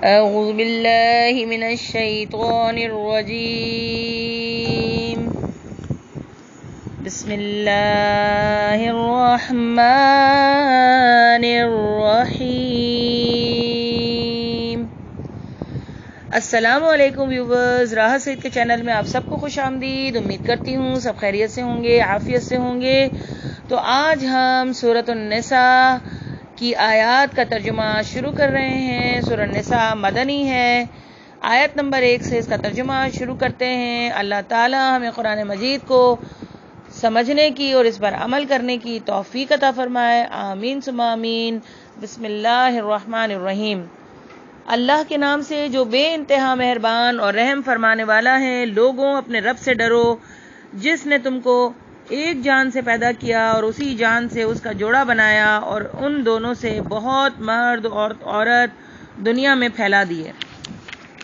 اعوذ باللہ من الشیطان الرجیم بسم اللہ الرحمن الرحیم۔ السلام علیکم ویورز، راحت سعید کے چینل میں آپ سب کو خوش آمدید۔ امید کرتی ہوں سب خیریت سے ہوں گے، عافیت سے ہوں گے۔ تو آج ہم سورۃ النساء کی آیات کا ترجمہ شروع کر رہے ہیں۔ سورۃ النساء مدنی ہے۔ آیت نمبر 1 سے اس کا ترجمہ شروع کرتے ہیں۔ اللہ تعالی ہمیں قرآن مجید کو سمجھنے کی اور اس پر عمل کرنے کی توفیق عطا فرمائے، آمین ثم آمین۔ بسم اللہ الرحمن الرحیم۔ اللہ کے نام سے جو بے انتہا مہربان اور رحم فرمانے والا ہے۔ لوگوں، اپنے رب سے ڈرو جس نے تم کو ایک جان سے پیدا کیا اور اسی جان سے اس کا جوڑا بنایا اور ان دونوں سے بہت مرد اور عورت دنیا میں پھیلا دیے۔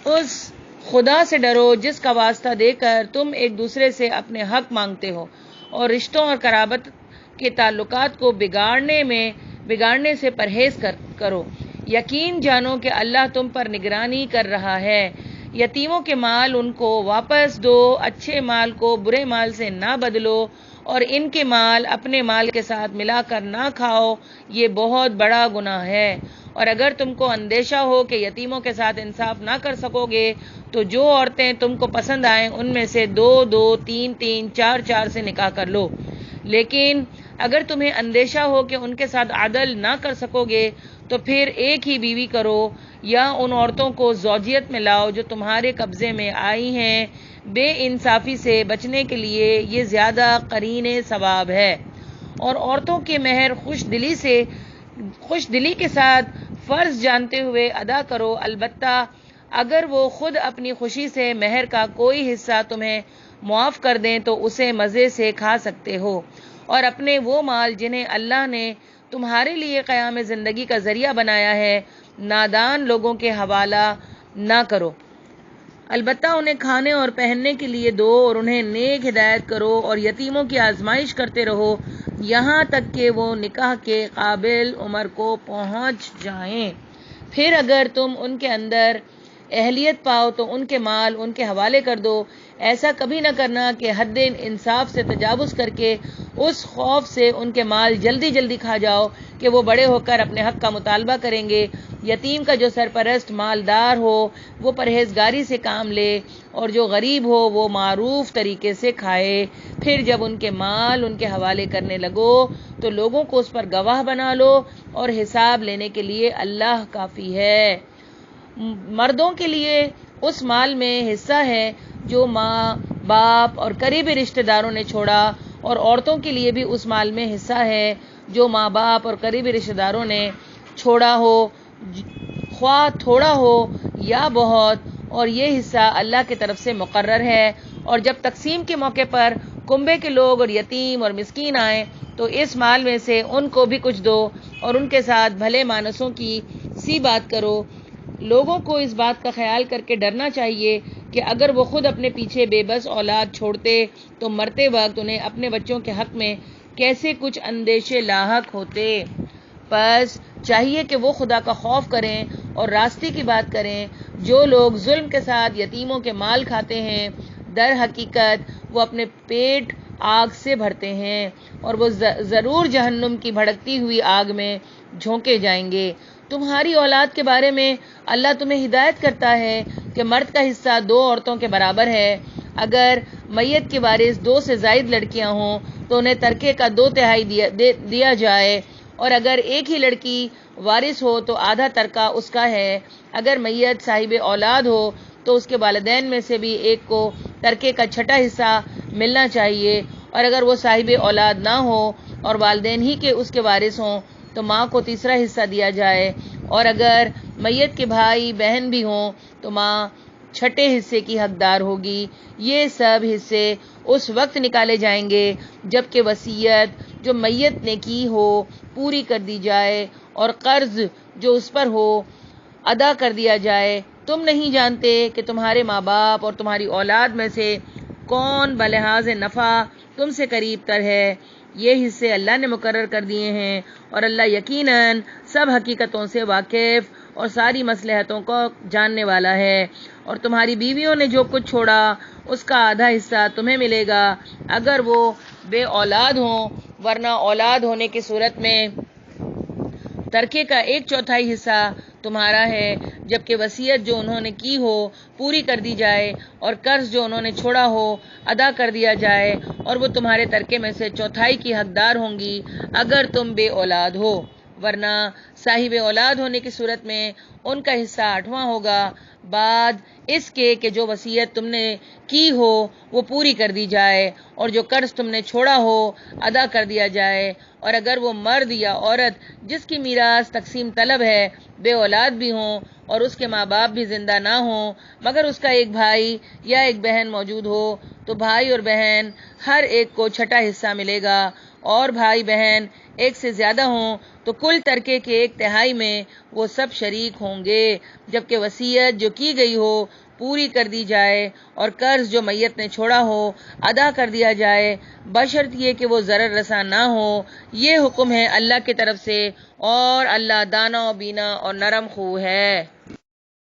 اس خدا سے ڈرو جس کا واسطہ دے کر تم ایک دوسرے سے اپنے حق مانگتے ہو اور رشتوں اور قرابت کے تعلقات کو بگاڑنے سے پرہیز کرو۔ یقین جانو کہ اللہ تم پر نگرانی کر رہا ہے۔ یتیموں کے مال ان کو واپس دو، اچھے مال کو برے مال سے نہ بدلو اور ان کے مال اپنے مال کے ساتھ ملا کر نہ کھاؤ، یہ بہت بڑا گناہ ہے۔ اور اگر تم کو اندیشہ ہو کہ یتیموں کے ساتھ انصاف نہ کر سکو گے تو جو عورتیں تم کو پسند آئیں ان میں سے 2-2، 3-3، 4-4 سے نکاح کر لو۔ لیکن اگر تمہیں اندیشہ ہو کہ ان کے ساتھ عدل نہ کر سکو گے تو پھر ایک ہی بیوی کرو یا ان عورتوں کو زوجیت میں لاؤ جو تمہارے قبضے میں آئی ہیں۔ بے انصافی سے بچنے کے لیے یہ زیادہ قرین ثواب ہے۔ اور عورتوں کے مہر خوش دلی کے ساتھ فرض جانتے ہوئے ادا کرو، البتہ اگر وہ خود اپنی خوشی سے مہر کا کوئی حصہ تمہیں معاف کر دیں تو اسے مزے سے کھا سکتے ہو۔ اور اپنے وہ مال جنہیں اللہ نے تمہارے لیے قیام زندگی کا ذریعہ بنایا ہے نادان لوگوں کے حوالہ نہ کرو، البتہ انہیں کھانے اور پہننے کے لیے دو اور انہیں نیک ہدایت کرو اور یتیموں کی آزمائش کرتے رہو یہاں تک کہ وہ نکاح کے قابل عمر کو پہنچ جائیں۔ پھر اگر تم ان کے اندر اہلیت پاؤ تو ان کے مال ان کے حوالے کر دو۔ ایسا کبھی نہ کرنا کہ حد انصاف سے تجاوز کر کے اس خوف سے ان کے مال جلدی جلدی کھا جاؤ کہ وہ بڑے ہو کر اپنے حق کا مطالبہ کریں گے۔ یتیم کا جو سرپرست مالدار ہو وہ پرہیزگاری سے کام لے اور جو غریب ہو وہ معروف طریقے سے کھائے۔ پھر جب ان کے مال ان کے حوالے کرنے لگو تو لوگوں کو اس پر گواہ بنا لو اور حساب لینے کے لیے اللہ کافی ہے۔ مردوں کے لیے اس مال میں حصہ ہے جو ماں باپ اور قریبی رشتہ داروں نے چھوڑا اور عورتوں کے لیے بھی اس مال میں حصہ ہے جو ماں باپ اور قریبی رشتہ داروں نے چھوڑا ہو، خواہ تھوڑا ہو یا بہت، اور یہ حصہ اللہ کی طرف سے مقرر ہے۔ اور جب تقسیم کے موقع پر کنبے کے لوگ اور یتیم اور مسکین آئیں تو اس مال میں سے ان کو بھی کچھ دو اور ان کے ساتھ بھلے مانسوں کی سی بات کرو۔ لوگوں کو اس بات کا خیال کر کے ڈرنا چاہیے کہ اگر وہ خود اپنے پیچھے بے بس اولاد چھوڑتے تو مرتے وقت انہیں اپنے بچوں کے حق میں کیسے کچھ اندیشے لاحق ہوتے۔ پس چاہیے کہ وہ خدا کا خوف کریں اور راستے کی بات کریں۔ جو لوگ ظلم کے ساتھ یتیموں کے مال کھاتے ہیں در حقیقت وہ اپنے پیٹ آگ سے بھرتے ہیں اور وہ ضرور جہنم کی بھڑکتی ہوئی آگ میں جھونکے جائیں گے۔ تمہاری اولاد کے بارے میں اللہ تمہیں ہدایت کرتا ہے کہ مرد کا حصہ 2 عورتوں کے برابر ہے۔ اگر میت کے وارث 2 سے زائد لڑکیاں ہوں تو انہیں ترکے کا 2/3 دیا جائے، اور اگر ایک ہی لڑکی وارث ہو تو آدھا ترکہ اس کا ہے۔ اگر میت صاحب اولاد ہو تو اس کے والدین میں سے بھی ایک کو ترکے کا 6واں حصہ ملنا چاہیے، اور اگر وہ صاحب اولاد نہ ہو اور والدین ہی کے اس کے وارث ہوں تو ماں کو 3واں حصہ دیا جائے، اور اگر میت کے بھائی بہن بھی ہوں تو ماں 6 حصے کی حقدار ہوگی۔ یہ سب حصے اس وقت نکالے جائیں گے جب کہ وصیت جو میت نے کی ہو پوری کر دی جائے اور قرض جو اس پر ہو ادا کر دیا جائے۔ تم نہیں جانتے کہ تمہارے ماں باپ اور تمہاری اولاد میں سے کون بلحاظ نفع تم سے قریب تر ہے۔ یہ حصے اللہ نے مقرر کر دیے ہیں اور اللہ یقیناً سب حقیقتوں سے واقف اور ساری مصلحتوں کو جاننے والا ہے۔ اور تمہاری بیویوں نے جو کچھ چھوڑا اس کا آدھا حصہ تمہیں ملے گا اگر وہ بے اولاد ہوں، ورنہ اولاد ہونے کی صورت میں ترکے کا 1/4 حصہ تمہارا ہے، جبکہ وصیت جو انہوں نے کی ہو پوری کر دی جائے اور قرض جو انہوں نے چھوڑا ہو ادا کر دیا جائے، اور وہ تمہارے ترکے میں سے 1/4 کی حقدار ہوں گی اگر تم بے اولاد ہو، ورنہ صاحب اولاد ہونے کی صورت میں ان کا حصہ 8واں ہوگا، بعد اس کے کہ جو وصیت تم نے کی ہو وہ پوری کر دی جائے اور جو قرض تم نے چھوڑا ہو ادا کر دیا جائے۔ اور اگر وہ مرد یا عورت جس کی میراث تقسیم طلب ہے بے اولاد بھی ہوں اور اس کے ماں باپ بھی زندہ نہ ہوں مگر اس کا ایک بھائی یا ایک بہن موجود ہو، تو بھائی اور بہن ہر ایک کو 6واں حصہ ملے گا، اور بھائی بہن ایک سے زیادہ ہوں تو کل ترکے کے 1/3 میں وہ سب شریک ہوں گے، جبکہ وصیت جو کی گئی ہو پوری کر دی جائے اور قرض جو میت نے چھوڑا ہو ادا کر دیا جائے، بشرط یہ کہ وہ ضرر رساں نہ ہو۔ یہ حکم ہے اللہ کی طرف سے، اور اللہ دانا و بینا اور نرم خو ہے۔